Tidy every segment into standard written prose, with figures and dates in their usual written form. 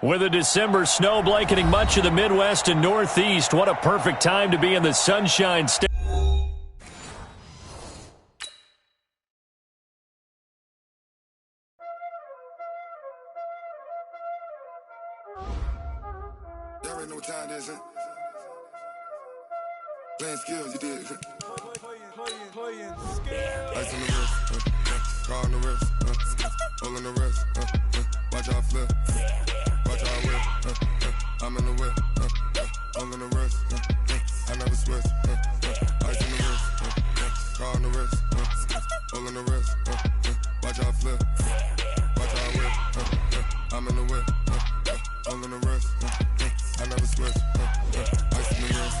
With a December snow blanketing much of the Midwest and Northeast, what a perfect time to be in the Sunshine State. Y'all already know what time it is, huh? Playing skills, you did. Playing skills. Ice on the wrist, car on the wrist, hole in the wrist, watch out flip, watch out whip, I'm in the whip, hole in the wrist, I never switch, ice on the wrist, car on the wrist, hole in the wrist, watch out flip, watch out whip, I'm in the whip, hole in the wrist, I never switch, ice on the wrist,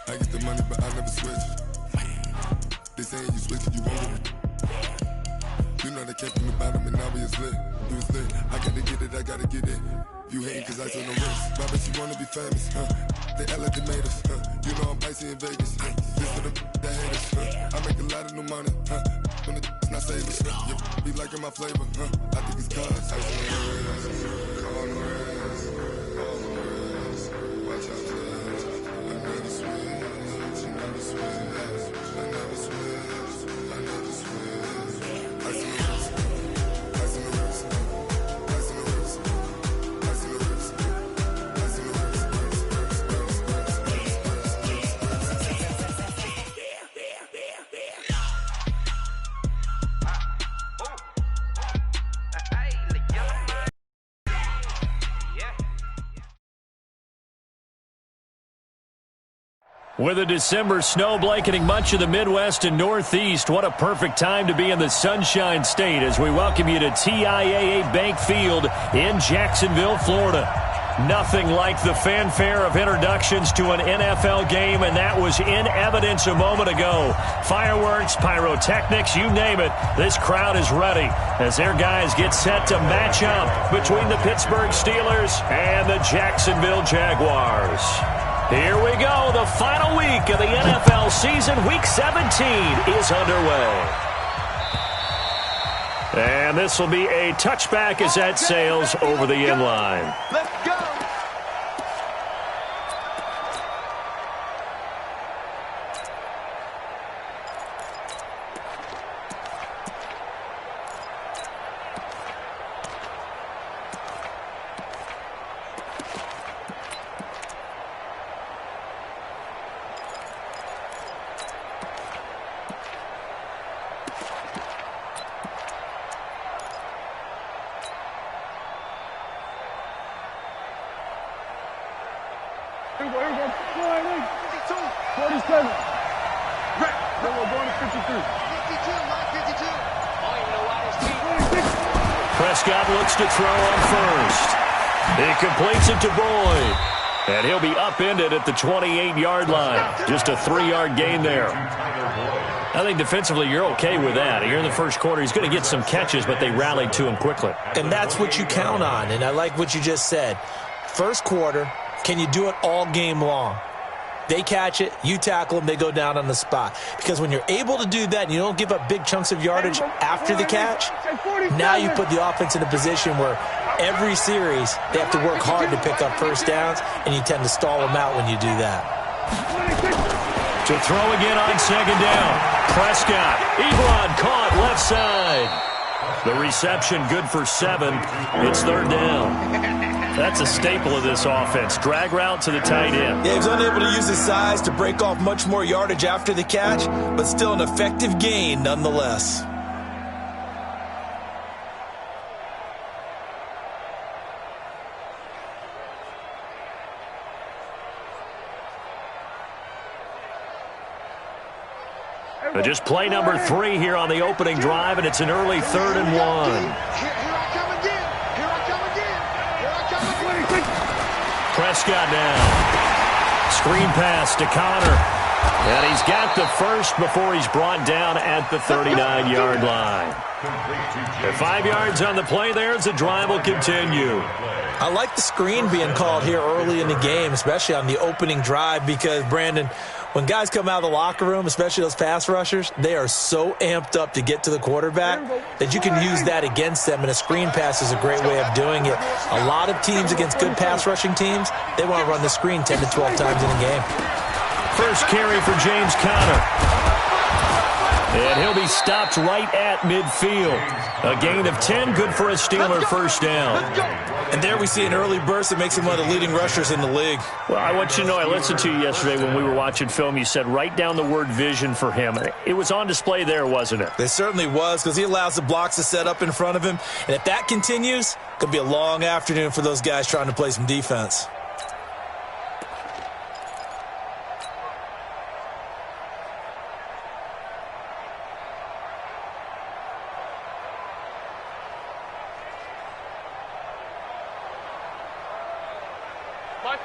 I get the money but I never switch. They saying you switch it, you won't get it. You know they kept me bottom and now we is lit. You was lit, I gotta get it, I gotta get it. You hating cause I told the wrist. My bitch, you wanna be famous, They act like they made us, You know I'm icy in Vegas, This for the that hate us, I make a lot of new money, When the not savers, You be liking my flavor, I think it's cause I told the wrist, call the wrist, watch out for this. I never switch, you never switch. I never switch, I never switch. Ice in the wrist, ice in the wrist, ice in the wrist, ice in the wrist, ice in the wrist, With a December snow blanketing much of the Midwest and Northeast, what a perfect time to be in the Sunshine State as we welcome you to TIAA Bank Field in Jacksonville, Florida. Nothing like the fanfare of introductions to an NFL game, and that was in evidence a moment ago. Fireworks, pyrotechnics, you name it, this crowd is ready as their guys get set to match up between the Pittsburgh Steelers and the Jacksonville Jaguars. Here we go. The final week of the NFL season. Week 17 is underway. And this will be a touchback as that sails over the end line. Let's go. Here we go. 47. Then we're going to 53. 52, Mike, 52. Prescott looks to throw on first. He completes it to Boyd. And he'll be upended at the 28-yard line. Just a 3-yard gain there. I think defensively you're okay with that. Here in the first quarter, he's going to get some catches, but they rallied to him quickly. And that's what you count on, and I like what you just said. First quarter, can you do it all game long? They catch it, you tackle them, they go down on the spot. Because when you're able to do that and you don't give up big chunks of yardage after the catch, now you put the offense in a position where every series they have to work hard to pick up first downs, and you tend to stall them out when you do that. To throw again on second down. Prescott. Ebron caught left side. The reception good for 7. It's third down. That's a staple of this offense. Drag route to the tight end. Yeah, he was unable to use his size to break off much more yardage after the catch, but still an effective gain nonetheless. Just play number 3 here on the opening drive, and it's an early 3rd and 1. Here I come again. Here I come again. Here I come again. Prescott now. Screen pass to Connor. And he's got the first before he's brought down at the 39-yard line. The 5 yards on the play there as the drive will continue. I like the screen being called here early in the game, especially on the opening drive, because, Brandon, when guys come out of the locker room, especially those pass rushers, they are so amped up to get to the quarterback that you can use that against them, and a screen pass is a great way of doing it. A lot of teams against good pass rushing teams, they want to run the screen 10 to 12 times in a game. First carry for James Conner. And he'll be stopped right at midfield. A gain of 10, good for a Steeler first down. And there we see an early burst that makes him one of the leading rushers in the league. Well, I want you to know, I listened to you yesterday when we were watching film. You said write down the word vision for him. It was on display there, wasn't it? It certainly was, because he allows the blocks to set up in front of him. And if that continues, it could be a long afternoon for those guys trying to play some defense.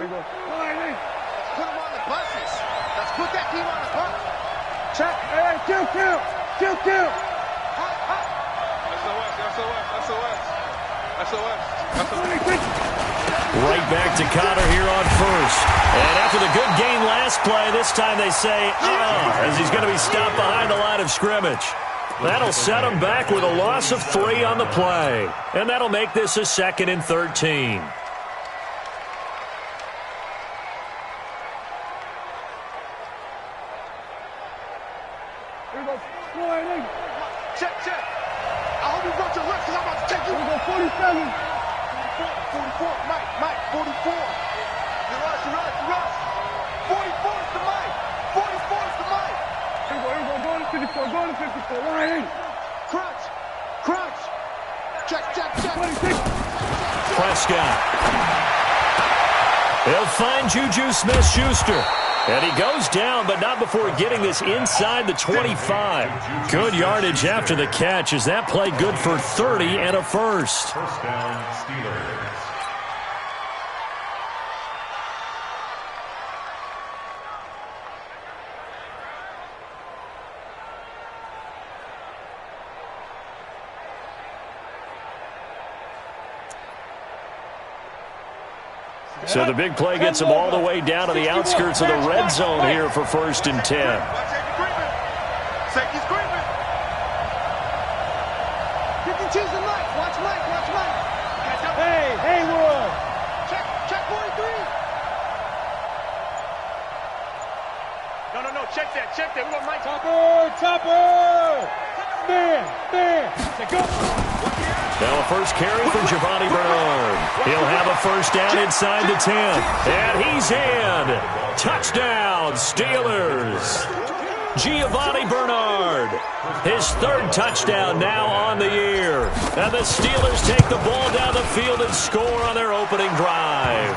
Put them on the buses. Let's put that team on the bus. Check. Hey, kill. Right back to Conner here on first. And after the good gain last play, this time they say, as he's going to be stopped behind the line of scrimmage. That'll set him back with a loss of 3 on the play. And that'll make this a 2nd and 13. Check. I hope you brought your left, because I'm about to take you. 47. 44, Mike, 44. You're right. 44 is the Mike. 44 is the Mike. Here we go. Go to 54. Line. Crunch. Check. 26. Prescott. He'll find Juju Smith-Schuster. And he goes down, but not before getting this inside the 25. Good yardage after the catch. Is that play good for 30 and a first? First down, Steelers. So the big play gets him all the way down to the outskirts of the red zone here for 1st and 10. Safety's creeping. You can choose the Mike. Watch Mike. Catch up. Hey, Wood. Check 43. No. Check that. We want Mike. Chopper. Stand. Say go. Now a first carry for Giovanni Bernard. He'll have a first down inside the 10. And he's in. Touchdown, Steelers. Giovanni Bernard. His 3rd touchdown now on the year. And the Steelers take the ball down the field and score on their opening drive.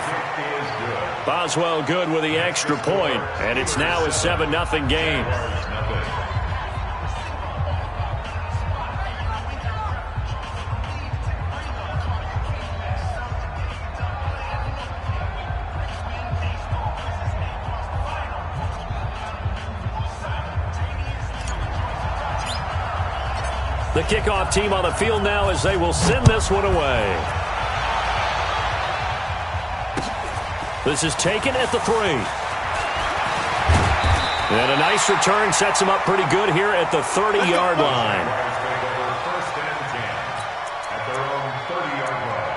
Boswell good with the extra point. And it's now a 7-0 game. The kickoff team on the field now as they will send this one away. This is taken at the 3. And a nice return sets him up pretty good here at the 30-yard line. First and 10 at their own 30-yard line.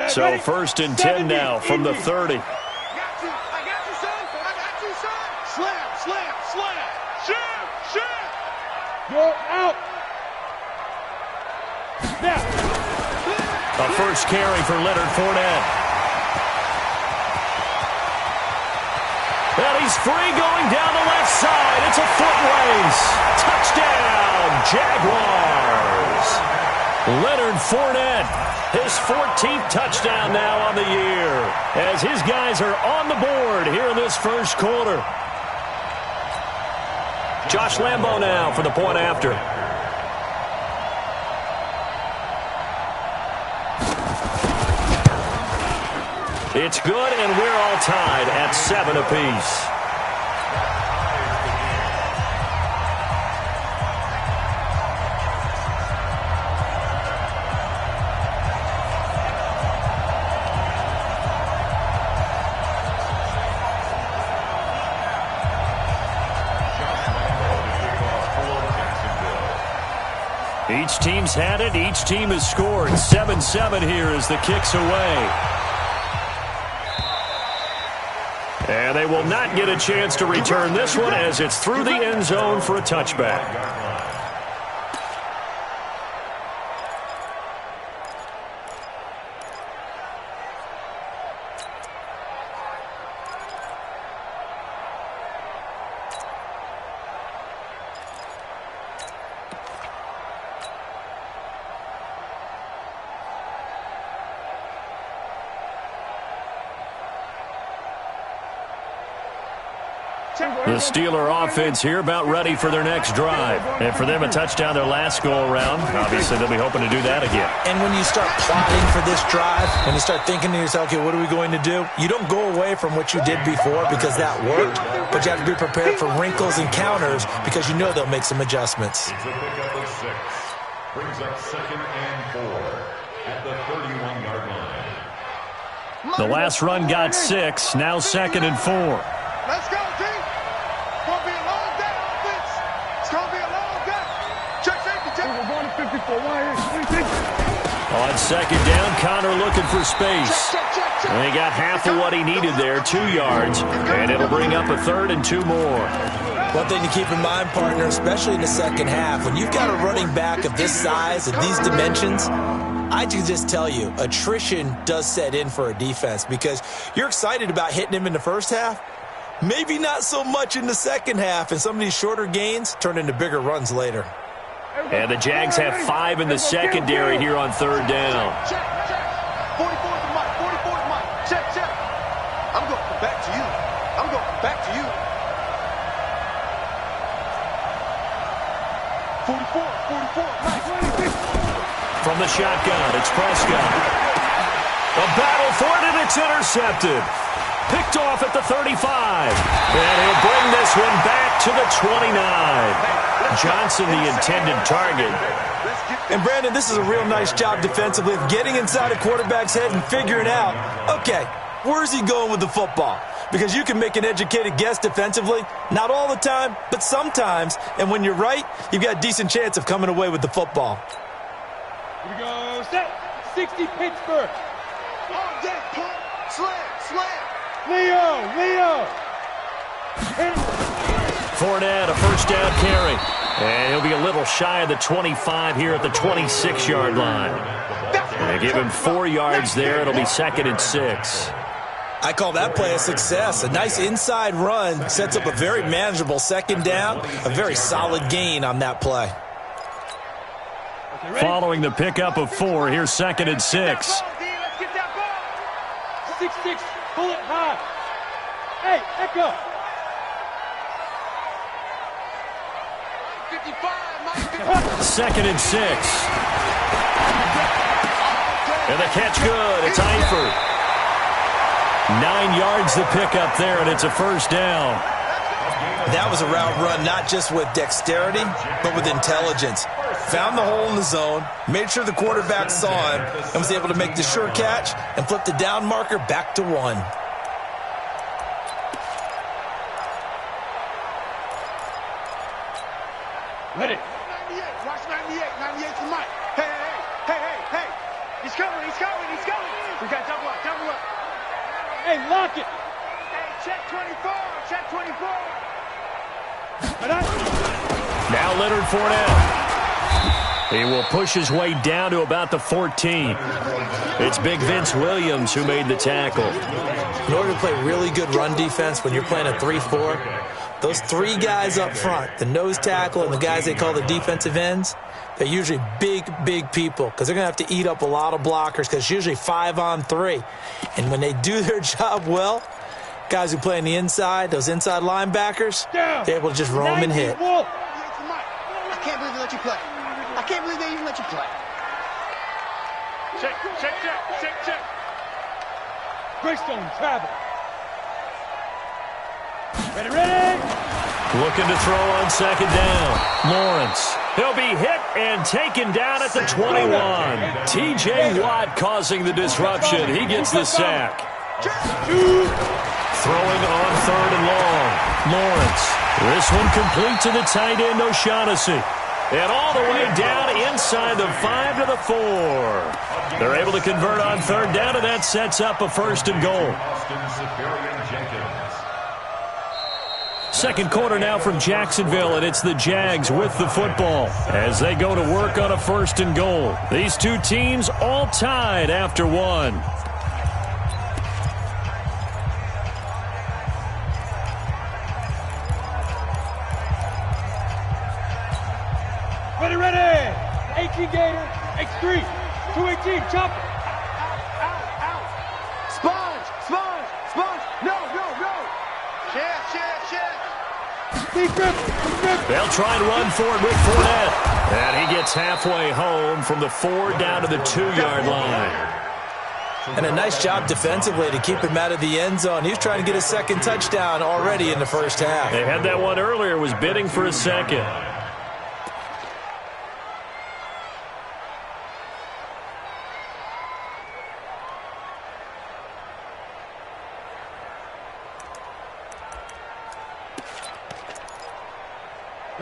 So 1st and 10 now from the 30. I got you, son. Slam. Shoot. Go out. Snap. A first carry for Leonard Fournette. And he's free going down the left side. It's a foot race. Touchdown, Jaguars. Leonard Fournette, his 14th touchdown now on the year, as his guys are on the board here in this first quarter. Josh Lambo now for the point after. It's good, and we're all tied at 7 apiece. Each team's had it. Each team has scored. 7-7 here as the kick's away. And they will not get a chance to return this one as it's through the end zone for a touchback. The Steeler offense here about ready for their next drive. And for them, a touchdown their last go-around. Obviously, they'll be hoping to do that again. And when you start plotting for this drive, when you start thinking to yourself, okay, what are we going to do? You don't go away from what you did before because that worked, but you have to be prepared for wrinkles and counters because you know they'll make some adjustments. It's a pickup of 6. Brings up 2nd and 4 at the 31-yard line. The last run got 6. Now 2nd and 4. Let's go, team. It's going to be a long day on offense. It's going to be a long day. Check safety, check. We're going to 54. On 2nd down, Connor looking for space. And he got half of what he needed there, 2 yards. And it'll bring up a 3rd and 2 more. One thing to keep in mind, partner, especially in the second half, when you've got a running back of this size, of these dimensions, I can just tell you, attrition does set in for a defense because you're excited about hitting him in the first half. Maybe not so much in the second half, and some of these shorter gains turn into bigger runs later. And the Jags have 5 in the secondary here on 3rd down. Check, check. 44 is the mic. 44 is the mic. Check, check. I'm going to come back to you. I'm going to come back to you. 44, 44, Mike. From the shotgun, it's Prescott. A battle for it, and it's intercepted. Picked off at the 35. And he'll bring this one back to the 29. Johnson, the intended target. And, Brandon, this is a real nice job defensively of getting inside a quarterback's head and figuring out, okay, where's he going with the football? Because you can make an educated guess defensively, not all the time, but sometimes. And when you're right, you've got a decent chance of coming away with the football. Here we go. Set. 60 Pittsburgh. Oh, yeah, punt. Slam, slam. Leo. Fournette, a first down carry. And he'll be a little shy of the 25 here at the 26-yard line. They give him 4 yards there. It'll be 2nd and 6. I call that play a success. A nice inside run sets up a very manageable 2nd down. A very solid gain on that play. Following the pickup of 4, here's 2nd and 6. Let's get that ball. 6-6. Pull it high. Hey, Echo. 55, Mike. 2nd and 6. And the catch good. It's Eifert. 9 yards the pickup there, and it's a first down. That was a route run not just with dexterity, but with intelligence. Found the hole in the zone, made sure the quarterback saw him, and was able to make the sure catch and flip the down marker back to 1. Ready. 98. Watch 98. 98 to Mike. Hey. He's coming. We got double up. Hey, lock it. Hey, check 24. Check 24. Now Leonard Fournette. He will push his way down to about the 14. It's Big Vince Williams who made the tackle. In order to play really good run defense when you're playing a 3-4, those three guys up front, the nose tackle and the guys they call the defensive ends, they're usually big, big people because they're going to have to eat up a lot of blockers because it's usually 5-on-3. And when they do their job well, guys who play on the inside, those inside linebackers, they're able to just roam and hit. I can't believe they let you play. I can't believe they even let you play. Check. Greystone, travel. Ready. Looking to throw on second down. Lawrence. He'll be hit and taken down at the 21. T.J. Watt causing the disruption. He gets the sack. Throwing on third and long. Lawrence. This one complete to the tight end, O'Shaughnessy. And all the way down inside the 5 to the 4. They're able to convert on third down, and that sets up a first and goal. Second quarter now from Jacksonville, and it's the Jags with the football as they go to work on a first and goal. These two teams all tied after one. Ready. 18 Gator, X3, 218, chopper. Sponge. No. Shit. They'll try and run for it with Fournette. And he gets halfway home from the 4 down to the 2-yard line. And a nice job defensively to keep him out of the end zone. He was trying to get a second touchdown already in the first half. They had that one earlier, was bidding for a second.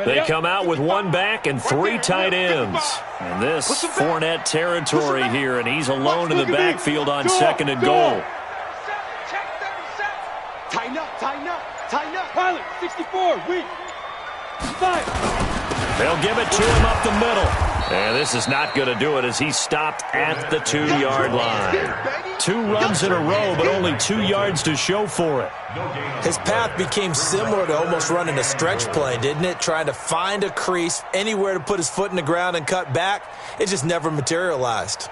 They come out with one back and 3 tight ends. And this Fournette territory here, and he's alone in the backfield on second and goal. Tighten up. Pilot, 64, weak. 5. They'll give it to him up the middle. And this is not going to do it as he's stopped at the 2-yard line. 2 runs in a row, but only 2 yards to show for it. His path became similar to almost running a stretch play, didn't it? Trying to find a crease, anywhere to put his foot in the ground and cut back. It just never materialized.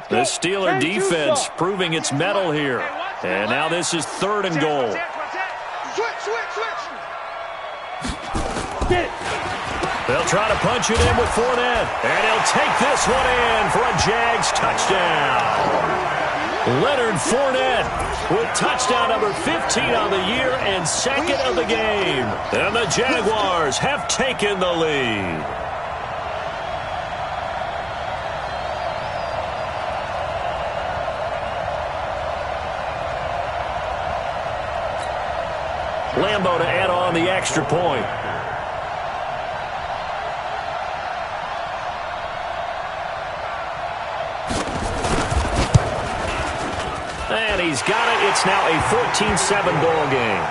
The Steeler defense proving its mettle here. And now this is third and goal. Switch. Get it. They'll try to punch it in with Fournette. And he'll take this one in for a Jags touchdown. Leonard Fournette with touchdown number 15 on the year and second of the game. And the Jaguars have taken the lead. Lambeau to add on the extra point. And he's got it. It's now a 14-7 ball game.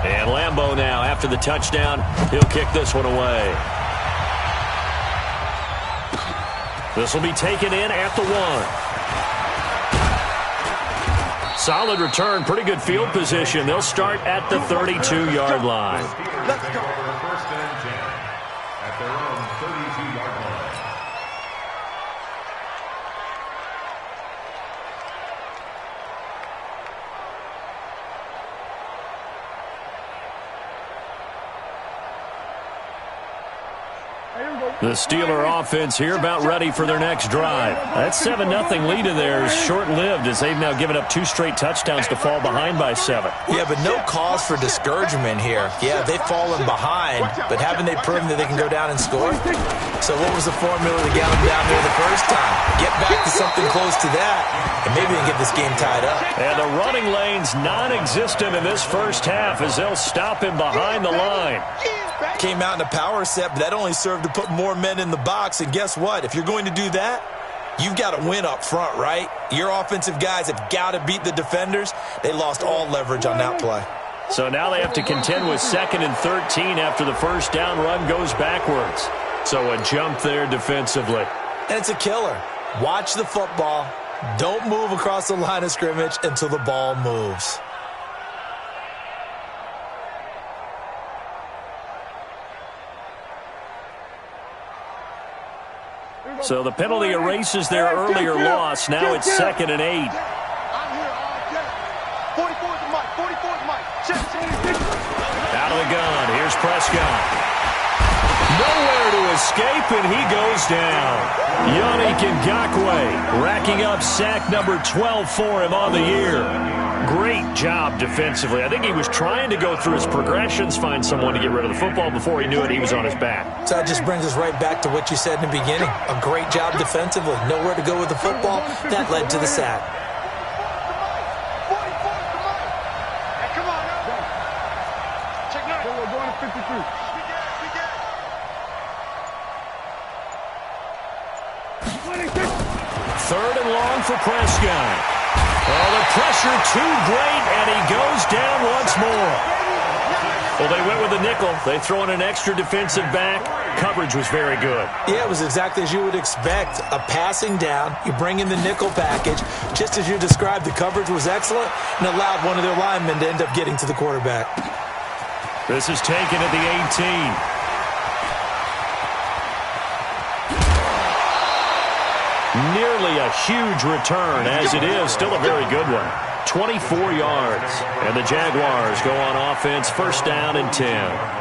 And Lambeau now, after the touchdown, he'll kick this one away. This will be taken in at the 1. Solid return, pretty good field position. They'll start at the 32-yard line. Let's go. First and 10 at their own 32-yard line. The Steeler offense here about ready for their next drive. That 7-0 lead of theirs short-lived as they've now given up 2 straight touchdowns to fall behind by 7. Yeah, but no cause for discouragement here. Yeah, they've fallen behind, but haven't they proven that they can go down and score? So what was the formula to get them down there the first time? Get back to something close to that, and maybe they can get this game tied up. And the running lane's non-existent in this first half as they'll stop him behind the line. Came out in a power set, but that only served to put more men in the box. And guess what? If you're going to do that, you've got to win up front, right? Your offensive guys have got to beat the defenders. They lost all leverage on that play. So now they have to contend with 2nd and 13 after the first down run goes backwards. So a jump there defensively. And it's a killer. Watch the football. Don't move across the line of scrimmage until the ball moves. So the penalty erases their earlier loss. Now it's 2nd and 8. I'm here all day. 44's the mic. 44's the mic. Check. Out of the gun. Here's Prescott. Nowhere to escape, and he goes down. Yannick Ngakoue racking up sack number 12 for him on the year. Great job defensively. I think he was trying to go through his progressions, find someone to get rid of the football. Before he knew it, he was on his back. So that just brings us right back to what you said in the beginning. A great job defensively. Nowhere to go with the football. That led to the sack. Hey, come on now. Check 9. We're going to 53. Third and long for Prescott. Oh, the pressure too great, and he goes down once more. Well, they went with a nickel. They throw in an extra defensive back. Coverage was very good. Yeah, it was exactly as you would expect. A passing down. You bring in the nickel package. Just as you described, the coverage was excellent and allowed one of their linemen to end up getting to the quarterback. This is taken at the 18. Nearly a huge return, as it is still a very good one. 24 yards, and the Jaguars go on offense, first down and 10.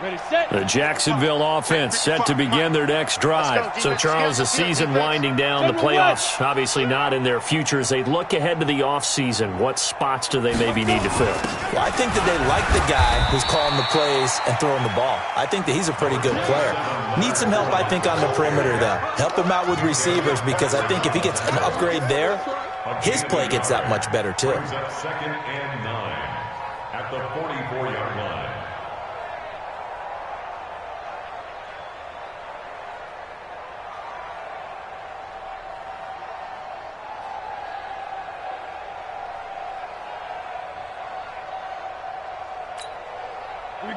Ready, set. The Jacksonville offense set to begin their next drive. So, Charles, the season winding down, the playoffs obviously not in their future. As they look ahead to the offseason, what spots do they maybe need to fill? Well, I think that they like the guy who's calling the plays and throwing the ball. I think that he's a pretty good player. Needs some help, I think, on the perimeter, though. Help him out with receivers, because I think if he gets an upgrade there, his play gets that much better, too. 2nd and 9 at the 44-yard line.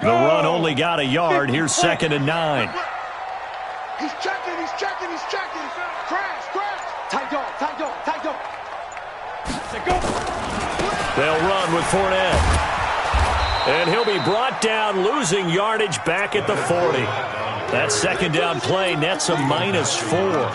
The run only got a yard. Here's 2nd and 9. He's checking. Crash. Tight dog. They'll run with Fournette. And he'll be brought down, losing yardage back at the 40. That second down play nets a -4.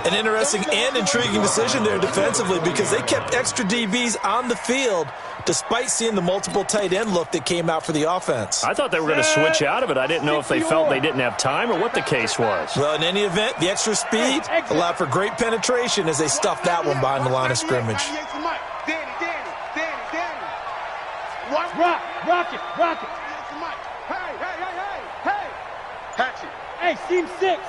An interesting and intriguing decision there defensively, because they kept extra DBs on the field despite seeing the multiple tight end look that came out for the offense. I thought they were going to switch out of it. I didn't know if they felt they didn't have time or what the case was. Well, in any event, the extra speed allowed for great penetration as they stuffed that one behind the line of scrimmage. Danny. Rock it. Hey. Patch it. Hey, seam six.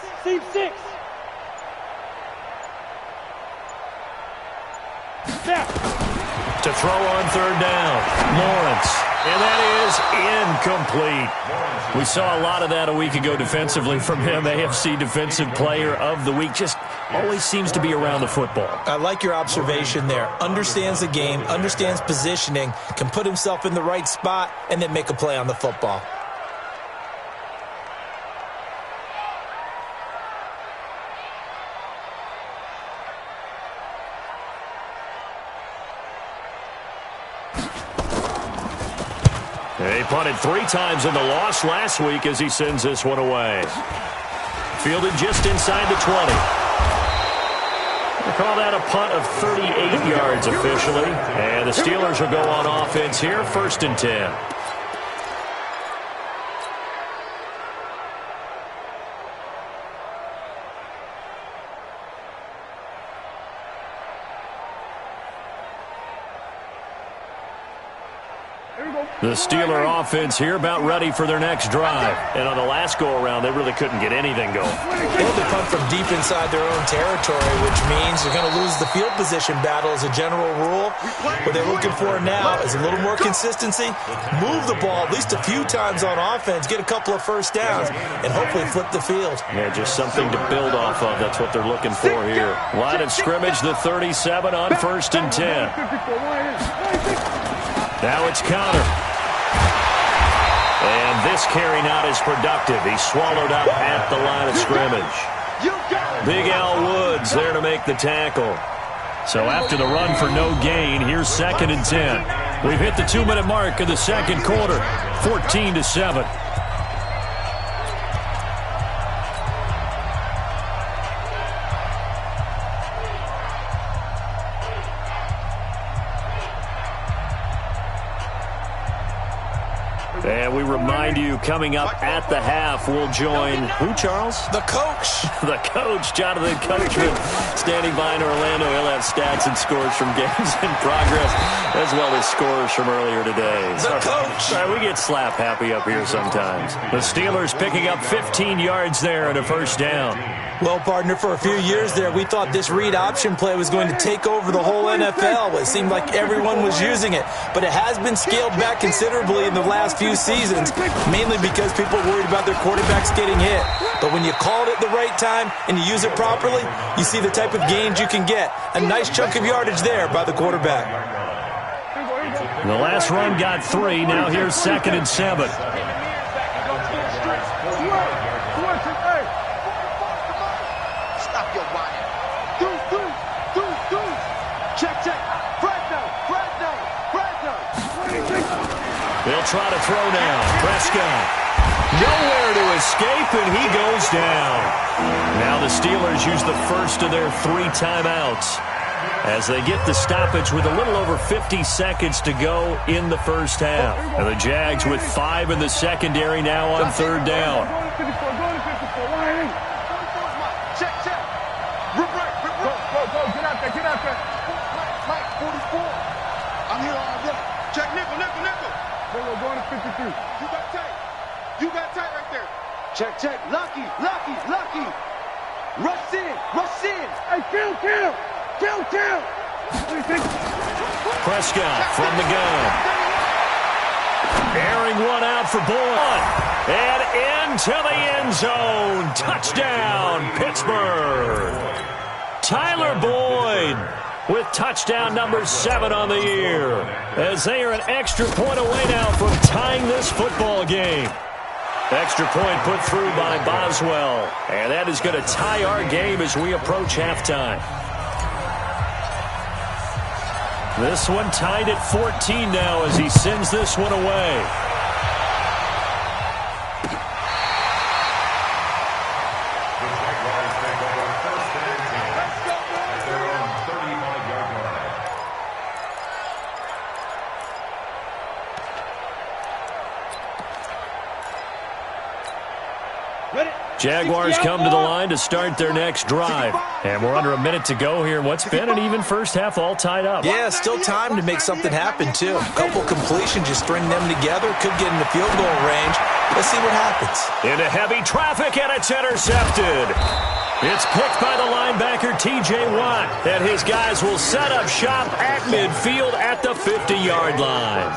Snap. To throw on third down, Lawrence. And that is incomplete. We saw a lot of that a week ago defensively from him. AFC Defensive Player of the Week. Just always seems to be around the football. I like your observation there. Understands the game, understands positioning, can put himself in the right spot, and then make a play on the football. He punted 3 times in the loss last week as he sends this one away. Fielded just inside the 20. They call that a punt of 38 yards officially. And the Steelers will go on offense here, 1st and 10. The Steeler offense here about ready for their next drive. And on the last go-around, they really couldn't get anything going. Well, they punt from deep inside their own territory, which means they're going to lose the field position battle as a general rule. What they're looking for now is a little more consistency, move the ball at least a few times on offense, get a couple of first downs, and hopefully flip the field. Yeah, just something to build off of. That's what they're looking for here. Line of scrimmage, the 37 on 1st and 10. Now it's Connor. And this carry not as productive. He's swallowed up at the line of scrimmage. Big Al Woods there to make the tackle. So after the run for no gain, here's 2nd and 10. We've hit the 2-minute mark of the second quarter, 14-7. And we remind you, coming up at the half, we'll join who, Charles? The coach. The coach, Jonathan Coachman, standing by in Orlando. He'll have stats and scores from games in progress, as well as scores from earlier today. The coach. Sorry, we get slap happy up here sometimes. The Steelers picking up 15 yards there and a 1st down. Well, partner, for a few years there, we thought this read option play was going to take over the whole NFL. It seemed like everyone was using it, but it has been scaled back considerably in the last few seasons, mainly because people are worried about their quarterbacks getting hit. But when you call it at the right time and you use it properly, you see the type of gains you can get. A nice chunk of yardage there by the quarterback. The last run got 3. Now here's 2nd and 7. They'll try to throw now. Prescott. Nowhere to escape, and he goes down. Now the Steelers use the first of their 3 timeouts as they get the stoppage with a little over 50 seconds to go in the first half. And the Jags with 5 in the secondary now on 3rd down. Check. Go. Get out there. Mike, 44. I'm here already. Check nickel. Going to 53. You got tight right there. Check. Lucky. Rush in. Hey, kill. Prescott from the gun. Airing one out for Boyd. And into the end zone. Touchdown, Pittsburgh. Tyler Boyd with touchdown number 7 on the year, as they are an extra point away now from tying this football game. Extra point put through by Boswell, and that is going to tie our game as we approach halftime. This one tied at 14 now as he sends this one away. Jaguars come to the line to start their next drive. And we're under a minute to go here. What's been an even first half, all tied up. Yeah, still time to make something happen, too. A couple completions, just string them together. Could get in the field goal range. Let's see what happens. Into heavy traffic, and it's intercepted. It's picked by the linebacker, T.J. Watt. And his guys will set up shop at midfield at the 50-yard line.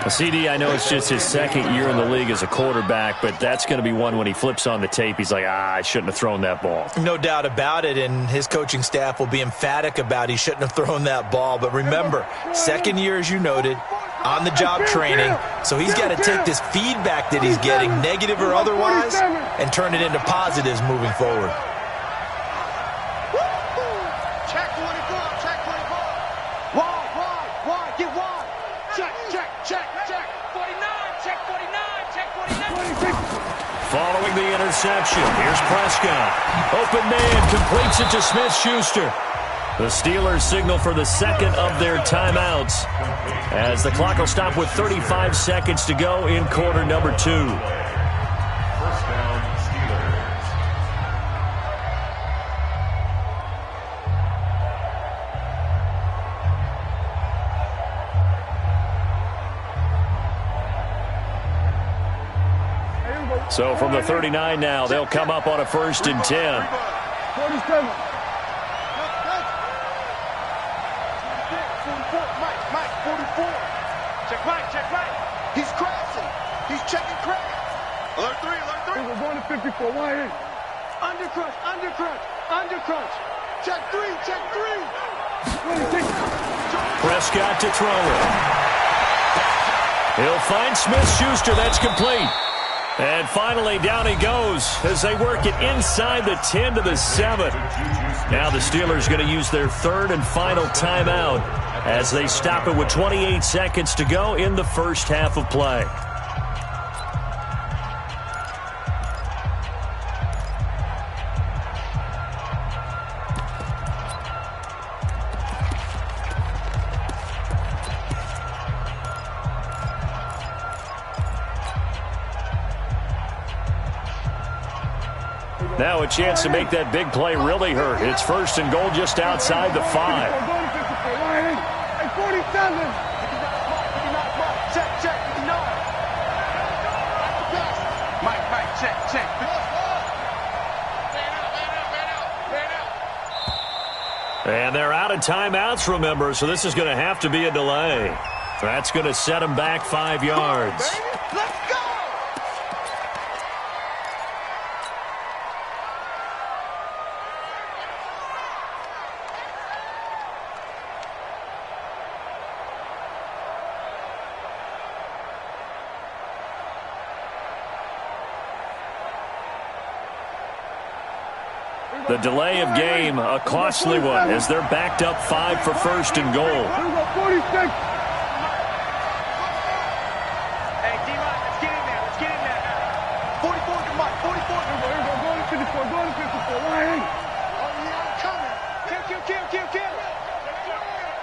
CD, I know it's just his 2nd year in the league as a quarterback, but that's going to be one when he flips on the tape. He's like, I shouldn't have thrown that ball. No doubt about it, and his coaching staff will be emphatic about he shouldn't have thrown that ball. But remember, 2nd year, as you noted, on-the-job training, so he's got to take this feedback that he's getting, negative or otherwise, and turn it into positives moving forward. Wide. Get wide. Check. 49. the interception. Here's Prescott. Open man, completes it to Smith-Schuster. The Steelers signal for the second of their timeouts as the clock will stop with 35 seconds to go in quarter number 2. First down, Steelers. So from the 39 now, they'll come up on a 1st and 10. 47. Mike, 44. Check Mike. He's crashing. He's checking crash. Alert 3. We're going to 54. Why in? Undercrunch. Check 3. 26. Prescott to throw it. He'll find Smith-Schuster. That's complete. And finally, down he goes as they work it inside the 10 to the 7. Now the Steelers going to use their third and final timeout as they stop it with 28 seconds to go in the first half of play. Now a chance to make that big play really hurt. It's 1st and goal just outside the 5. 47. Check. Mike, check. And they're out of timeouts, remember, so this is going to have to be a delay. That's going to set them back 5 yards. Let's go! The delay of game, a costly one, as they're backed up 5 for 1st and goal. 46. Hey, D-Rock, let's get in there. 44 to Mike, 44. Going to 54. Why in? Oh, yeah, I'm coming. Kill.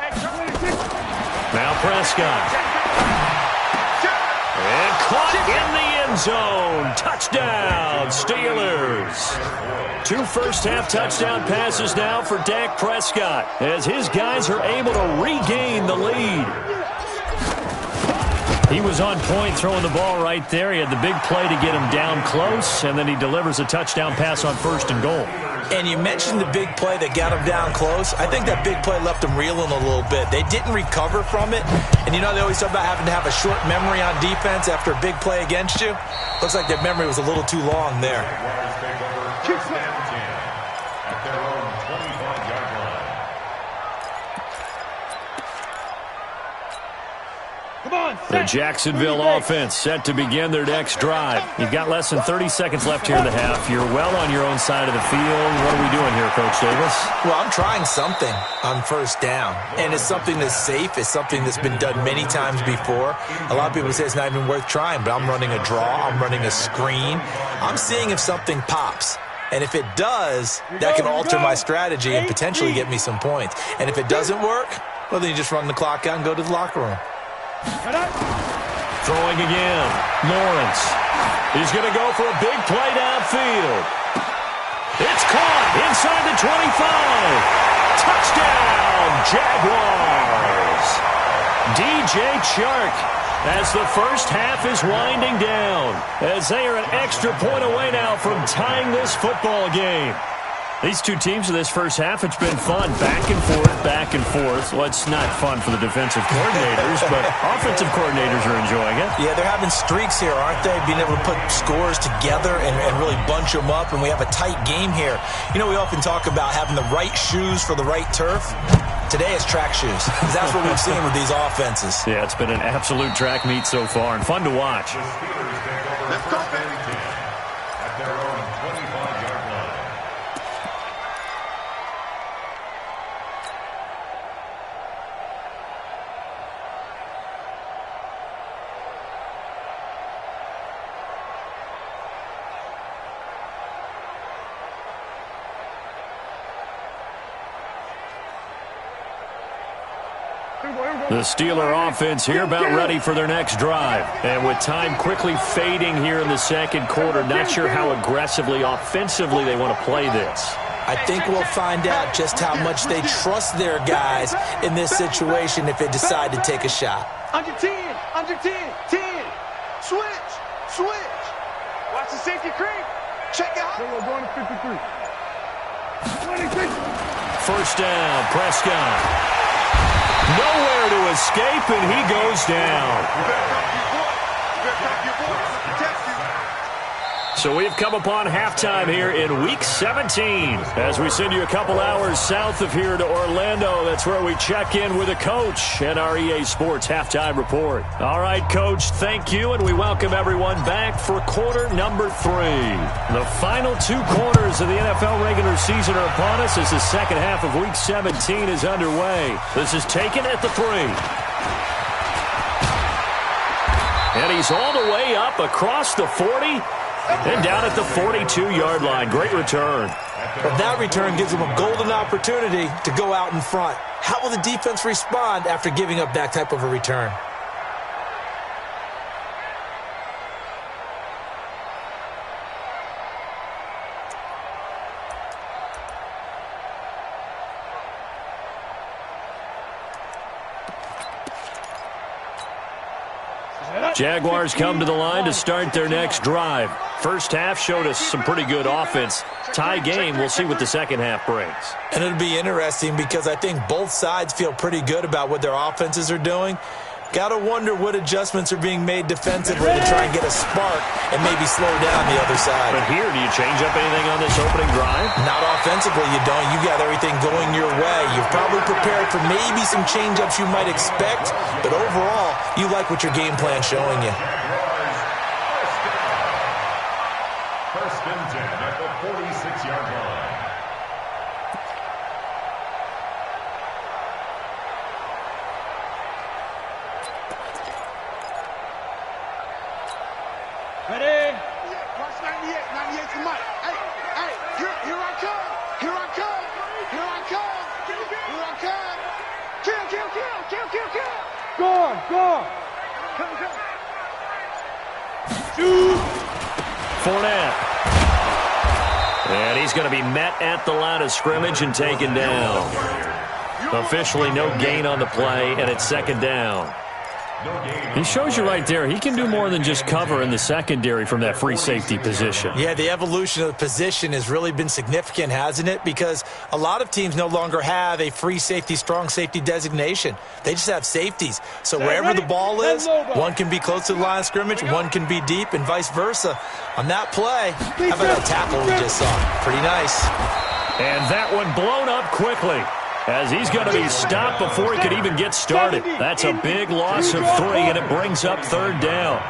Hey, 26. Now Prescott. And caught in the end zone. Touchdown, Steelers. 2 first-half touchdown passes now for Dak Prescott as his guys are able to regain the lead. He was on point throwing the ball right there. He had the big play to get him down close, and then he delivers a touchdown pass on 1st and goal. And you mentioned the big play that got him down close. I think that big play left him reeling a little bit. They didn't recover from it. And you know they always talk about having to have a short memory on defense after a big play against you. Looks like their memory was a little too long there. The Jacksonville offense set to begin their next drive. You've got less than 30 seconds left here in the half. You're well on your own side of the field. What are we doing here, Coach Davis? Well, I'm trying something on 1st down. And it's something that's safe. It's something that's been done many times before. A lot of people say it's not even worth trying, but I'm running a draw. I'm running a screen. I'm seeing if something pops. And if it does, that can alter my strategy and potentially get me some points. And if it doesn't work, well, then you just run the clock out and go to the locker room. Throwing again. Lawrence. He's going to go for a big play downfield. It's caught inside the 25. Touchdown, Jaguars. DJ Chark as the first half is winding down, as they are an extra point away now from tying this football game. These two teams in this first half, it's been fun. Back and forth. Well, it's not fun for the defensive coordinators, but offensive coordinators are enjoying it. Yeah, they're having streaks here, aren't they? Being able to put scores together and really bunch them up, and we have a tight game here. You know, we often talk about having the right shoes for the right turf. Today it's track shoes. That's what we've seen with these offenses. Yeah, it's been an absolute track meet so far and fun to watch. Let's go, at their own 25-yard line. The Steeler offense here about ready for their next drive. And with time quickly fading here in the second quarter, not sure how aggressively, offensively they want to play this. I think we'll find out just how much they trust their guys in this situation if they decide to take a shot. Under 10, under 10, 10. Switch, switch. Watch the safety creep. Check out. We're going to 53. 26. First down, Prescott. Nowhere to escape, and he goes down. So we've come upon halftime here in Week 17. As we send you a couple hours south of here to Orlando, that's where we check in with a coach and our EA Sports Halftime Report. All right, Coach, thank you, and we welcome everyone back for quarter number 3. The final 2 quarters of the NFL regular season are upon us as the second half of Week 17 is underway. This is taken at the 3. And he's all the way up across the 40. And down at the 42-yard line. Great return. But that return gives them a golden opportunity to go out in front. How will the defense respond after giving up that type of a return? Jaguars come to the line to start their next drive. First half showed us some pretty good offense. Tie game, we'll see what the second half brings. And it'll be interesting because I think both sides feel pretty good about what their offenses are doing. Got to wonder what adjustments are being made defensively to try and get a spark and maybe slow down the other side. But here, do you change up anything on this opening drive? Not offensively, you don't. You got everything going your way. You've probably prepared for maybe some change-ups you might expect, but overall, you like what your game plan's showing you. First and 10 at the 46-yard line. Ready? Watch 98. 98's the mic. Hey, here I come. Here I come. Here I come. Here I come. Kill. Gone. Come. Shoot. Fournette. And he's going to be met at the line of scrimmage and taken down. Officially no gain on the play, and it's second down. He shows you right there, he can do more than just cover in the secondary from that free safety position. Yeah, the evolution of the position has really been significant, hasn't it? Because a lot of teams no longer have a free safety, strong safety designation. They just have safeties. So wherever the ball is, one can be close to the line of scrimmage, one can be deep, and vice versa. On that play, how about that tackle we just saw? Pretty nice. And that one blown up quickly, as he's going to be stopped before he could even get started. That's a big loss of 3, and it brings up third down.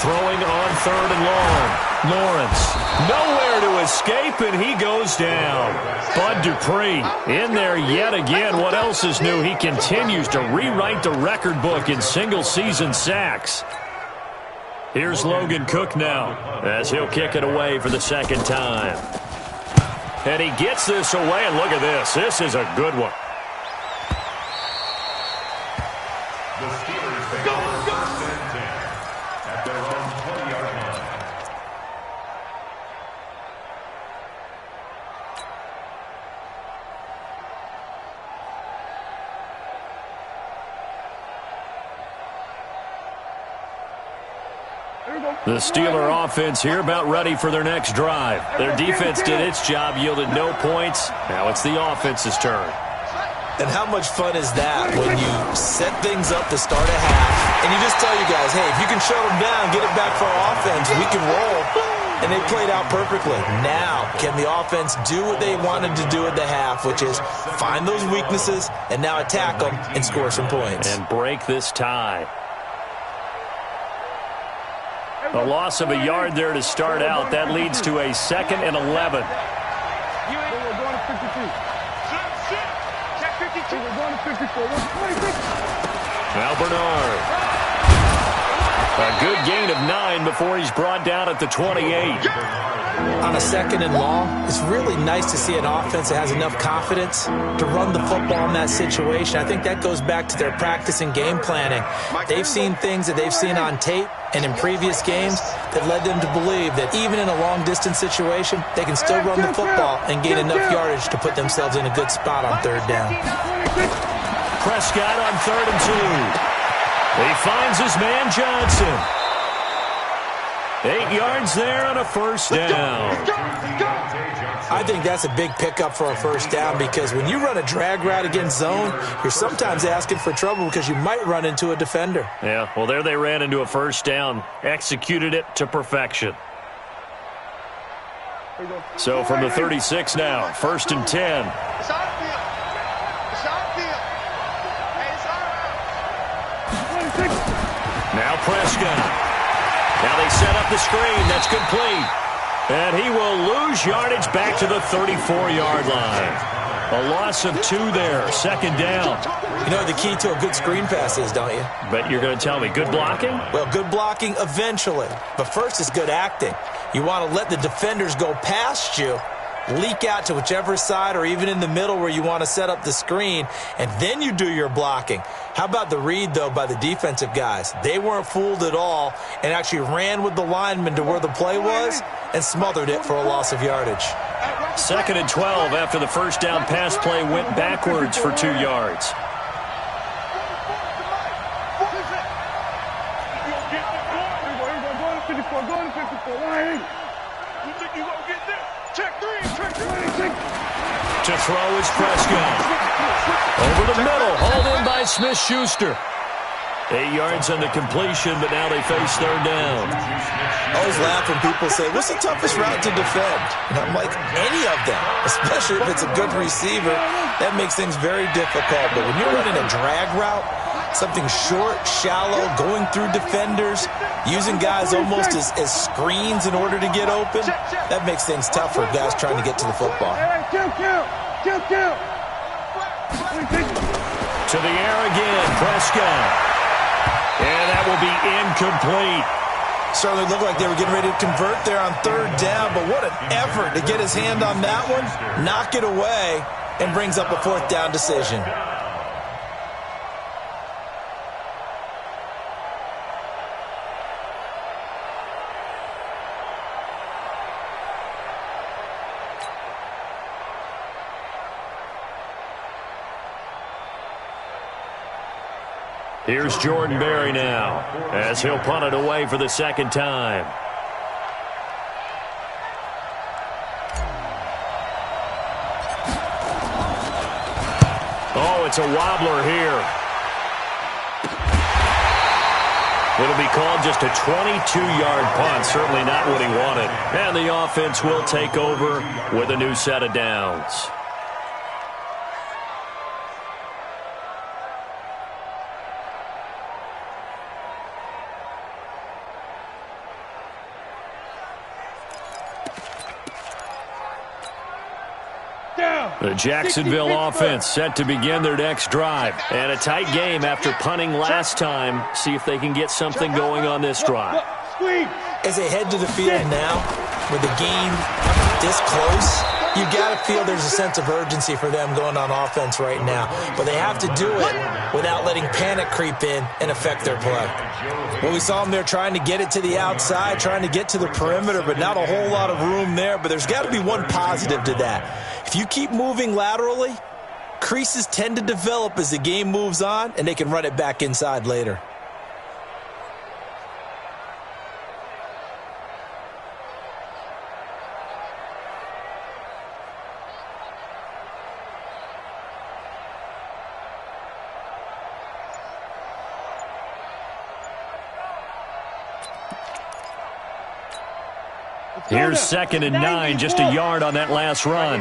Throwing on third and long. Lawrence, nowhere to escape, and he goes down. Bud Dupree in there yet again. What else is new? He continues to rewrite the record book in single-season sacks. Here's Logan Cook now, as he'll kick it away for the second time. And he gets this away, and look at this. This is a good one. The Steelers take over first and 10 at their own 20-yard line. The Steeler offense here about ready for their next drive. Their defense did its job, yielded no points. Now it's the offense's turn. And how much fun is that when you set things up to start a half and you just tell you guys, hey, if you can shut them down, get it back for our offense, we can roll. And they played out perfectly. Now, can the offense do what they wanted to do at the half, which is find those weaknesses and now attack them and score some points. And break this tie. A loss of a yard there to start out. That leads to a 2nd and 11. You ain't. We're going to 52. Check 52. We're going to 54. 126. Now Bernard. A good gain of 9 before he's brought down at the 28. On a 2nd and long, it's really nice to see an offense that has enough confidence to run the football in that situation. I think that goes back to their practice and game planning. They've seen things that they've seen on tape and in previous games that led them to believe that even in a long-distance situation, they can still run the football and gain enough yardage to put themselves in a good spot on 3rd down. Prescott on 3rd and 2. He finds his man Johnson. 8 yards there on a 1st down. I think that's a big pickup for a 1st down because when you run a drag route against zone, you're sometimes asking for trouble because you might run into a defender. Yeah, well, there they ran into a 1st down. Executed it to perfection. So from the 36 now, 1st and 10. It's on field. It's on field. Hey, it's all right. Now Prescott. Now they set up the screen. That's complete. And he will lose yardage back to the 34-yard line. A loss of 2 there. 2nd down. You know what the key to a good screen pass is, don't you? But you're going to tell me good blocking? Well, good blocking eventually. But first is good acting. You want to let the defenders go past you, leak out to whichever side or even in the middle where you want to set up the screen, and then you do your blocking. How about the read, though, by the defensive guys? They weren't fooled at all and actually ran with the lineman to where the play was and smothered it for a loss of yardage. 2nd and 12 after the 1st down pass play went backwards for 2 yards. To throw is Prescott. Over the middle, hauled in by Smith-Schuster. 8 yards on the completion, but now they face 3rd down. I always laugh when people say, what's the toughest route to defend? And I'm like, any of them, especially if it's a good receiver. That makes things very difficult. But when you're running a drag route, something short, shallow, going through defenders, using guys almost as screens in order to get open, that makes things tough for guys trying to get to the football. To the air again, Prescott. And that will be incomplete. Certainly looked like they were getting ready to convert there on 3rd down, but what an effort to get his hand on that one, knock it away, and brings up a 4th down decision. Here's Jordan Berry now as he'll punt it away for the 2nd time. Oh, it's a wobbler here. It'll be called just a 22-yard punt. Certainly not what he wanted. And the offense will take over with a new set of downs. The Jacksonville offense set to begin their next drive. And a tight game after punting last time. See if they can get something going on this drive. As they head to the field now, with the game this close, you got to feel there's a sense of urgency for them going on offense right now. But they have to do it without letting panic creep in and affect their play. Well, we saw them there trying to get it to the outside, trying to get to the perimeter, but not a whole lot of room there. But there's got to be one positive to that. If you keep moving laterally, creases tend to develop as the game moves on, and they can run it back inside later. Here's 2nd and 9, just a yard on that last run.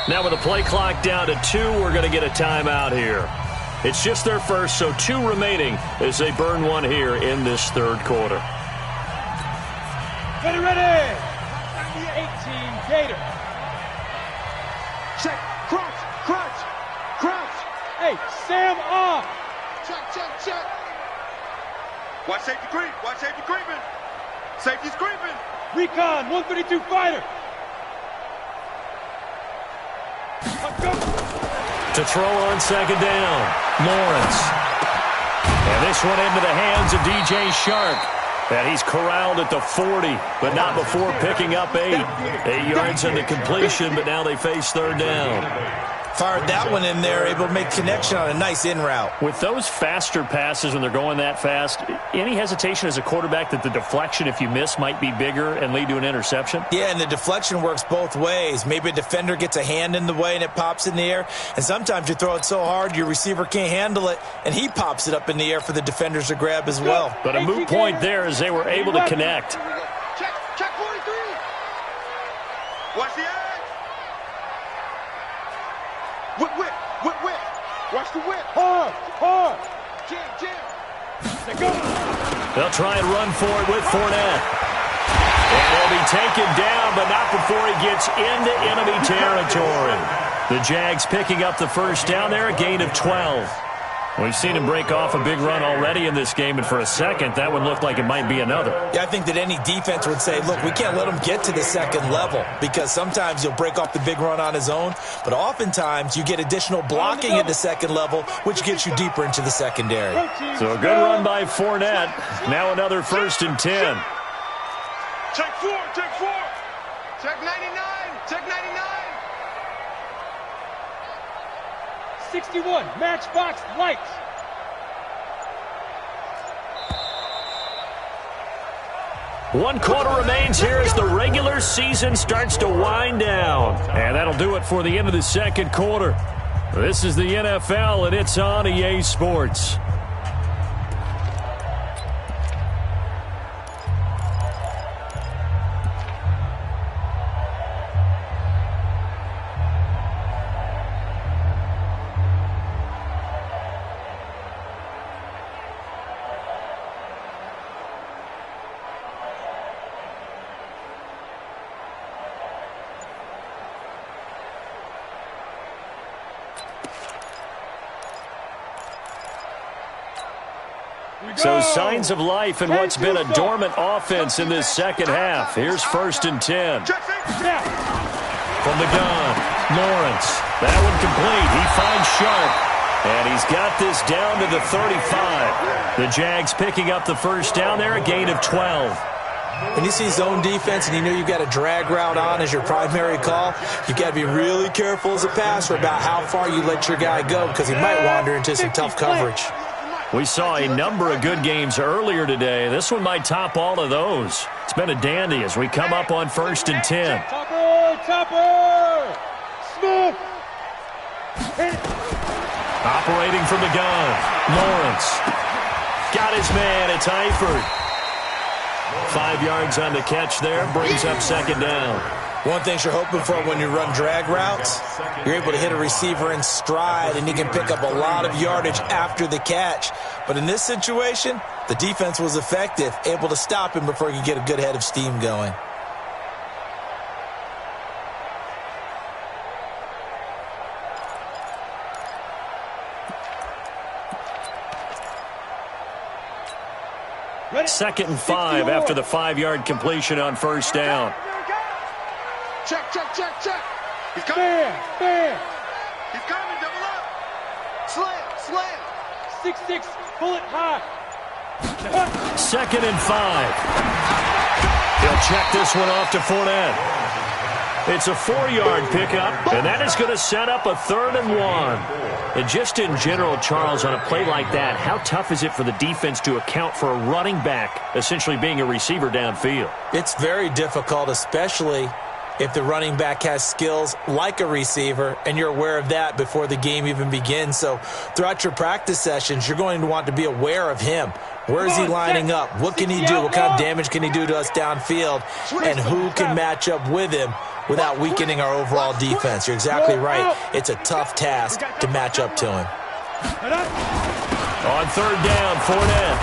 Now with the play clock down to 2, we're going to get a timeout here. It's just their first, so 2 remaining as they burn one here in this 3rd quarter. Ready! Team Gator. Check. Crunch. Crunch. Crunch. Hey, Sam off. Check. Watch safety creep. Watch safety creeping. Safety's creeping. Recon 132 fighter. To throw on second down, Lawrence. And this one into the hands of DJ Shark. And he's corralled at the 40, but not before picking up 8. 8 yards on the completion, but now they face third down. Fired that one in there, able to make connection on a nice in route. With those faster passes when they're going that fast, any hesitation as a quarterback that the deflection, if you miss, might be bigger and lead to an interception? Yeah, and the deflection works both ways. Maybe a defender gets a hand in the way and it pops in the air. And sometimes you throw it so hard your receiver can't handle it, and he pops it up in the air for the defenders to grab as well. But a moot point there as they were able to connect. Check 43. Watch the edge. Whip. Watch the whip. Hard. Jam. Let's go. They'll try and run for it with Fournette. And he'll be taken down, but not before he gets into enemy territory. The Jags picking up the first down there, a gain of 12. We've seen him break off a big run already in this game, and for a second, that one looked like it might be another. Yeah, I think that any defense would say, look, we can't let him get to the second level, because sometimes he'll break off the big run on his own, but oftentimes you get additional blocking at the second level, which gets you deeper into the secondary. So a good run by Fournette. Now another 1st and 10. Check 4. Check 99. Check 99. 61, Matchbox Lights. One quarter remains here as the regular season starts to wind down. And that'll do it for the end of the second quarter. This is the NFL, and it's on EA Sports. So signs of life in what's been a dormant offense in this second half. Here's 1st and 10. From the gun, Lawrence. That one complete. He finds Sharp. And he's got this down to the 35. The Jags picking up the first down there, a gain of 12. When you see zone defense and you know you've got a drag route on as your primary call, you've got to be really careful as a passer about how far you let your guy go, because he might wander into some tough coverage. We saw a number of good games earlier today. This one might top all of those. It's been a dandy as we come up on 1st and 10. Topper! Smith! Operating from the gun, Lawrence. Got his man, it's Eifert. 5 yards on the catch there, brings up second down. One thing you're hoping for when you run drag routes, you're able to hit a receiver in stride, and he can pick up a lot of yardage after the catch. But in this situation, the defense was effective, able to stop him before he could get a good head of steam going. Second and 5 after the 5-yard completion on first down. Check. He's coming. Bam! He's coming. Double up. Slam. 6-6, bullet high. 2nd and 5. He'll check this one off to Fournette. It's a 4-yard pickup, and that is going to set up a 3rd and 1. And just in general, Charles, on a play like that, how tough is it for the defense to account for a running back essentially being a receiver downfield? It's very difficult, especially if the running back has skills like a receiver, and you're aware of that before the game even begins. So throughout your practice sessions, you're going to want to be aware of him. Where is he lining up? What can he do? What kind of damage can he do to us downfield? And who can match up with him without weakening our overall defense? You're exactly right. It's a tough task to match up to him. On third down, Fournette.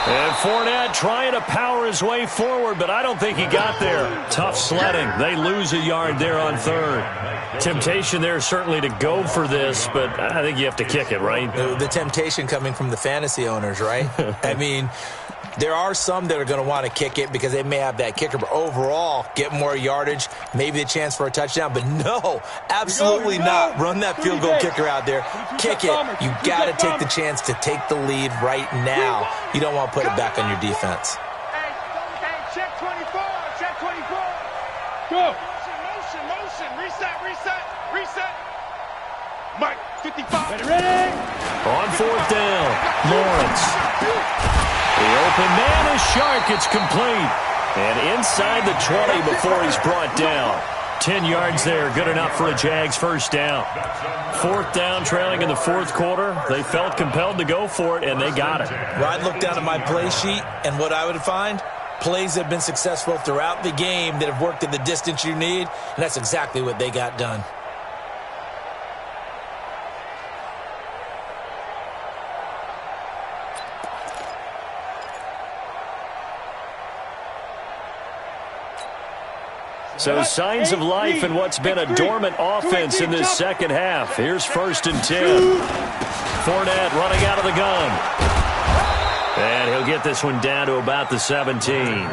And Fournette trying to power his way forward, but I don't think he got there. Tough sledding. They lose a yard there on third. Temptation there certainly to go for this, but I think you have to kick it, right? The temptation coming from the fantasy owners, right? I mean, there are some that are going to want to kick it because they may have that kicker, but overall, get more yardage, maybe a chance for a touchdown. But no, absolutely not. Run that field goal kicker out there. Kick it. You got to take the chance to take the lead right now. You don't want to put it back on your defense. Hey, check 24. Check 24. Go. Motion. Reset. Mike, 55. Ready? On fourth down, Lawrence. The open man is Shark. It's complete. And inside the 20 before he's brought down. 10 yards there. Good enough for a Jags first down. Fourth down, trailing in the fourth quarter. They felt compelled to go for it, and they got it. Well, I'd look down at my play sheet, and what I would find, plays that have been successful throughout the game that have worked at the distance you need, and that's exactly what they got done. So signs of life in what's been a dormant offense in this second half. Here's 1st and 10. Fournette running out of the gun. And he'll get this one down to about the 17.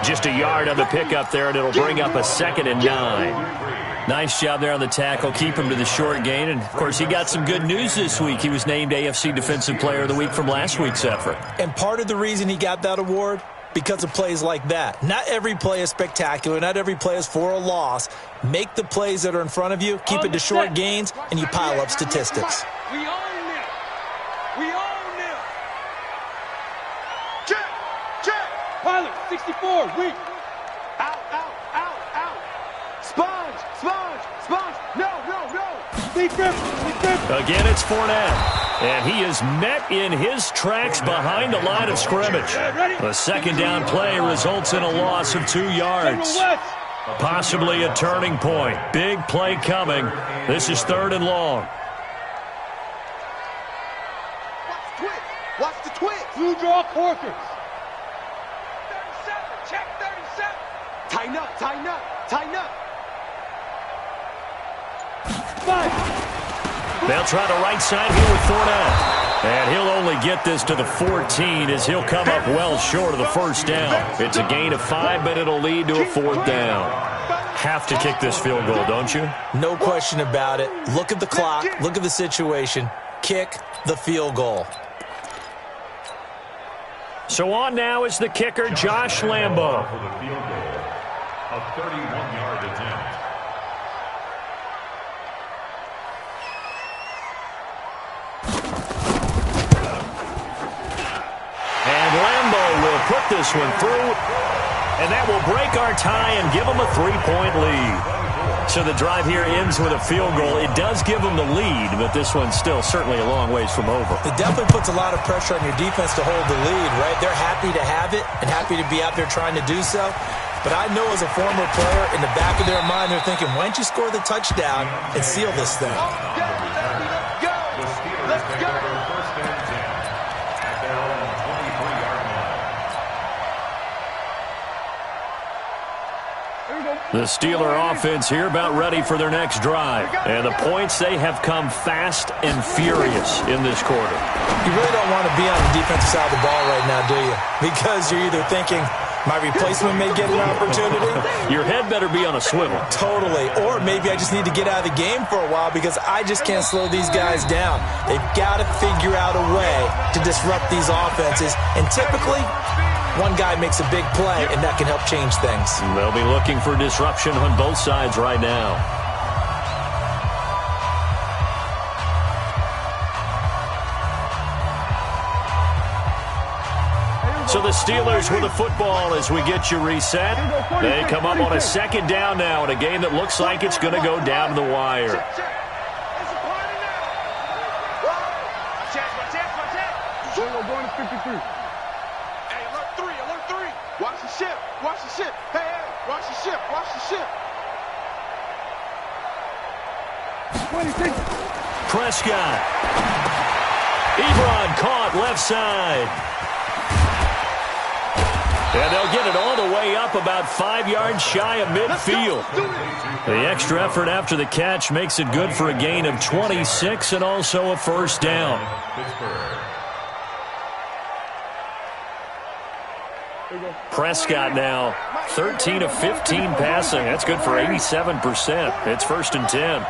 Just a yard on the pickup there, and it'll bring up a 2nd and 9. Nice job there on the tackle. Keep him to the short gain. And, of course, he got some good news this week. He was named AFC Defensive Player of the Week from last week's effort. And part of the reason he got that award, because of plays like that. Not every play is spectacular. Not every play is for a loss. Make the plays that are in front of you, keep it to short gains, and you pile up statistics. We own them. Check. Pilot, 64, weak. Out. Sponge. No. Deep grip. Again, it's Fournette. And he is met in his tracks behind the line of scrimmage. The 2nd down play results in a loss of 2 yards. Possibly a turning point. Big play coming. This is 3rd and long. Watch the twitch. Blue draw corkers. 37. Check 37. Tighten up. 5. They'll try the right side here with Fournette. And he'll only get this to the 14 as he'll come up well short of the first down. It's a gain of 5, but it'll lead to a 4th down. Have to kick this field goal, don't you? No question about it. Look at the clock. Look at the situation. Kick the field goal. So on now is the kicker, Josh Lambo. For the field goal, a 31-yard attempt. Put this one through, and that will break our tie and give them a 3-point lead. So the drive here ends with a field goal. It does give them the lead, but this one's still certainly a long ways from over. It definitely puts a lot of pressure on your defense to hold the lead, right? They're happy to have it and happy to be out there trying to do so. But I know as a former player, in the back of their mind, they're thinking, why don't you score the touchdown and seal this thing? Let's go. First and 10 at their own 23-yard line. The Steeler offense here about ready for their next drive. And the points, they have come fast and furious in this quarter. You really don't want to be on the defensive side of the ball right now, do you? Because you're either thinking, my replacement may get an opportunity. Your head better be on a swivel. Totally. Or maybe I just need to get out of the game for a while because I just can't slow these guys down. They've got to figure out a way to disrupt these offenses. And typically, one guy makes a big play, and that can help change things. They'll be looking for disruption on both sides right now. So the Steelers with the football as we get you reset. They come up on a 2nd down now in a game that looks like it's going to go down to the wire. Going to 53. Hey, alert 3. Watch the ship. Hey, watch the ship. 26. Prescott. Ebron caught left side. And they'll get it all the way up about 5 yards shy of midfield. The extra effort after the catch makes it good for a gain of 26 and also a first down. Prescott now 13 of 15 passing. That's good for 87%. It's 1st and 10.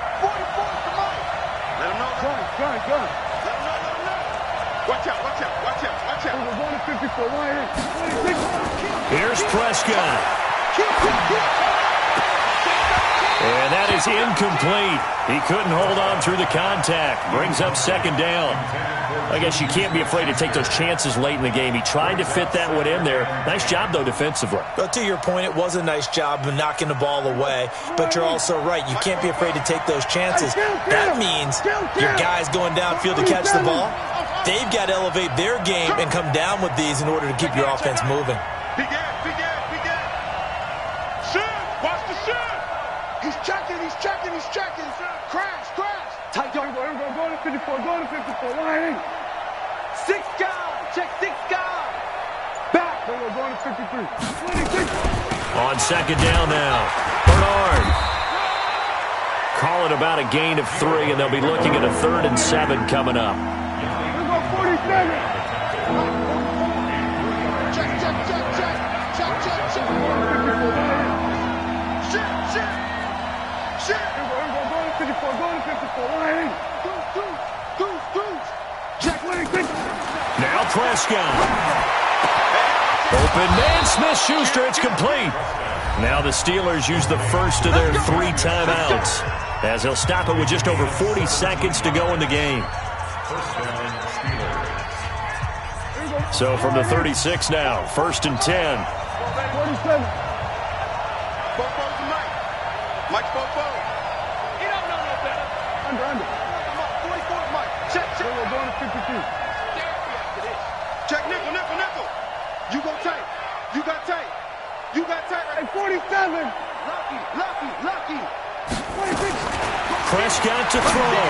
Here's Prescott. And that is incomplete. He couldn't hold on through the contact. Brings up 2nd down. I guess you can't be afraid to take those chances late in the game. He tried to fit that one in there. Nice job, though, defensively. But to your point, it was a nice job of knocking the ball away. But you're also right. You can't be afraid to take those chances. That means your guys going downfield to catch the ball, they've got to elevate their game and come down with these in order to keep your offense moving. He's checking. Crash. Tight yard. Go to 54. Line. 6 guys. Check 6 guys. Back. Go to 53. 26. On 2nd down now. Bernard. Call it about a gain of 3, and they'll be looking at a 3rd and 7 coming up. Here go 47. Check. Shit. Go to 54. Line. Goose. Check 26. Now Prescott. Open man, Smith-Schuster. It's complete. Now the Steelers use the first of their 3 timeouts, as they'll stop it with just over 40 seconds to go in the game. So from the 36 now, 1st and 10. 47. Mike Bobo. He don't know no better. Under. 44, Mike. Check. We're going to 52. Check nickel. You go tight. You got tight. Hey, 47. Lucky. 26. Prescott to throw.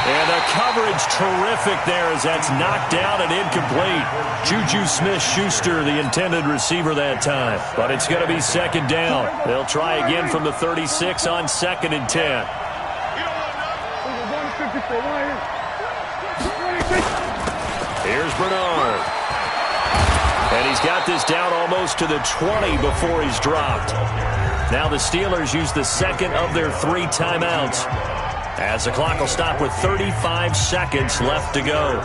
And the coverage terrific there as that's knocked down and incomplete. Juju Smith-Schuster, the intended receiver that time. But it's going to be 2nd down. They'll try again from the 36 on 2nd and 10. Here's Bernard. And he's got this down almost to the 20 before he's dropped. Now the Steelers use the 2nd of their 3 timeouts, as the clock will stop with 35 seconds left to go.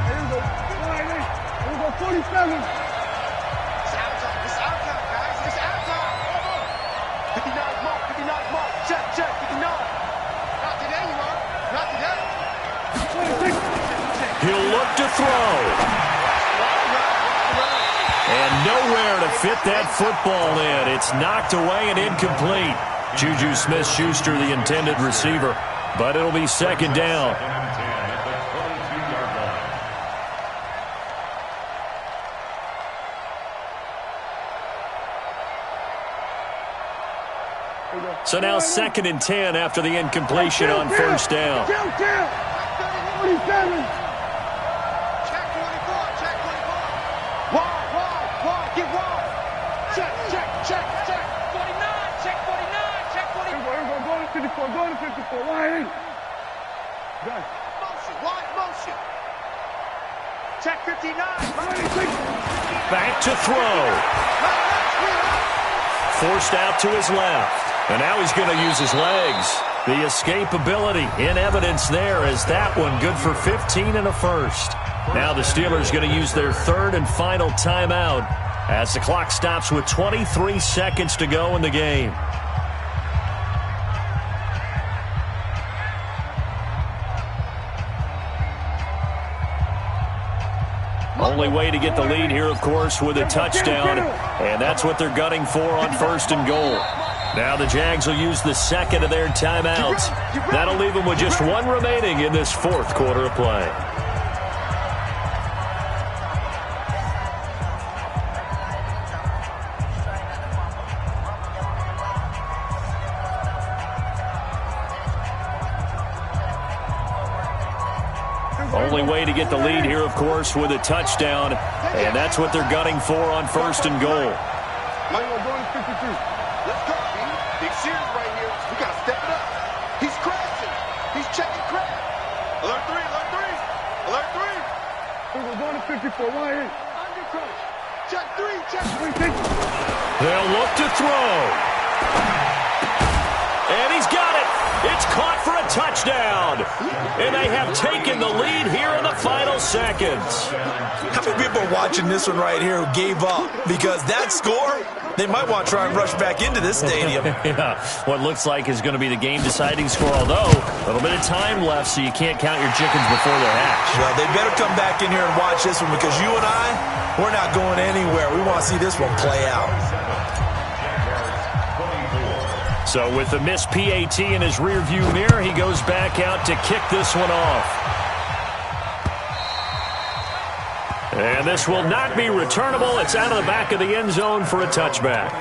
Here we go, 47. It's out time, guys. It's out time. 59 mark. Check, 59. Not today, you are. Not today. 26. He'll look to throw. And nowhere to fit that football in. It's knocked away and incomplete. Juju Smith-Schuster, the intended receiver. But it'll be 2nd down. So now 2nd and 10 after the incompletion on 1st down. 47. Check 24. Wide. Get wide. Check. 49. Check 49. Go to 54. Line. Done. Wide motion. Check 59. 26. Back to throw. Forced out to his left. And now he's going to use his legs. The escapability in evidence there, as that one good for 15 and a first. Now the Steelers going to use their 3rd and final timeout, as the clock stops with 23 seconds to go in the game. Only way to get the lead here, of course, with a touchdown. And that's what they're gunning for on 1st and goal. Now the Jags will use the 2nd of their timeouts. That'll leave them with just 1 remaining in this 4th quarter of play. Only way to get the lead here, of course, with a touchdown. And that's what they're gunning for on 1st and goal. Might want to go to 52. Let's go, B. Big series right here. We got to step it up. He's crashing. He's checking crash. Alert 3, alert 3. Alert 3. We're going to 54. Why ain't? Under crash. Check 3, check 3. They'll look to throw. And he's got it. It's caught for a touchdown. And they have taken the lead here in the final seconds. How many people are watching this one right here who gave up? Because that score, they might want to try and rush back into this stadium. Yeah, what looks like is going to be the game-deciding score, although a little bit of time left, so you can't count your chickens before they're hatched. Well, they better come back in here and watch this one, because you and I, we're not going anywhere. We want to see this one play out. So with the missed PAT in his rearview mirror, he goes back out to kick this one off. And this will not be returnable. It's out of the back of the end zone for a touchback.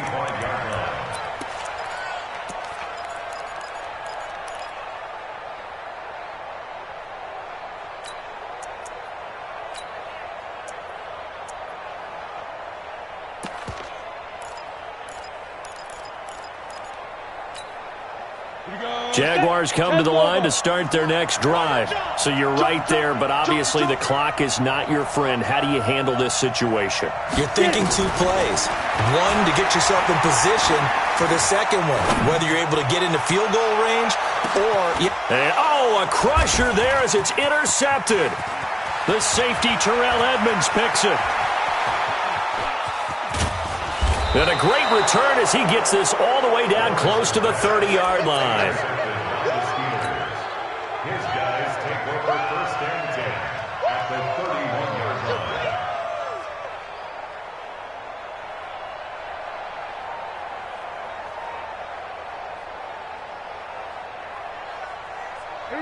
Jaguars come to the line to start their next drive. So you're right there, but obviously the clock is not your friend. How do you handle this situation? You're thinking 2 plays. One, to get yourself in position for the second one, whether you're able to get into field goal range or... And, oh, a crusher there as it's intercepted. The safety, Terrell Edmonds, picks it. And a great return as he gets this all the way down close to the 30-yard line. His guys take over 1st and 10 at the 31-yard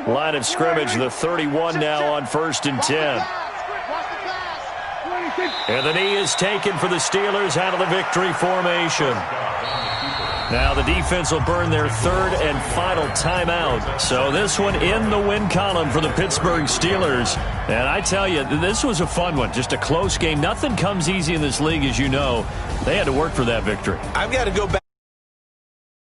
line. Line of scrimmage, the 31 now on 1st and 10. And the knee is taken for the Steelers out of the victory formation. Now the defense will burn their 3rd and final timeout. So this one in the win column for the Pittsburgh Steelers. And I tell you, this was a fun one. Just a close game. Nothing comes easy in this league, as you know. They had to work for that victory. I've got to go back.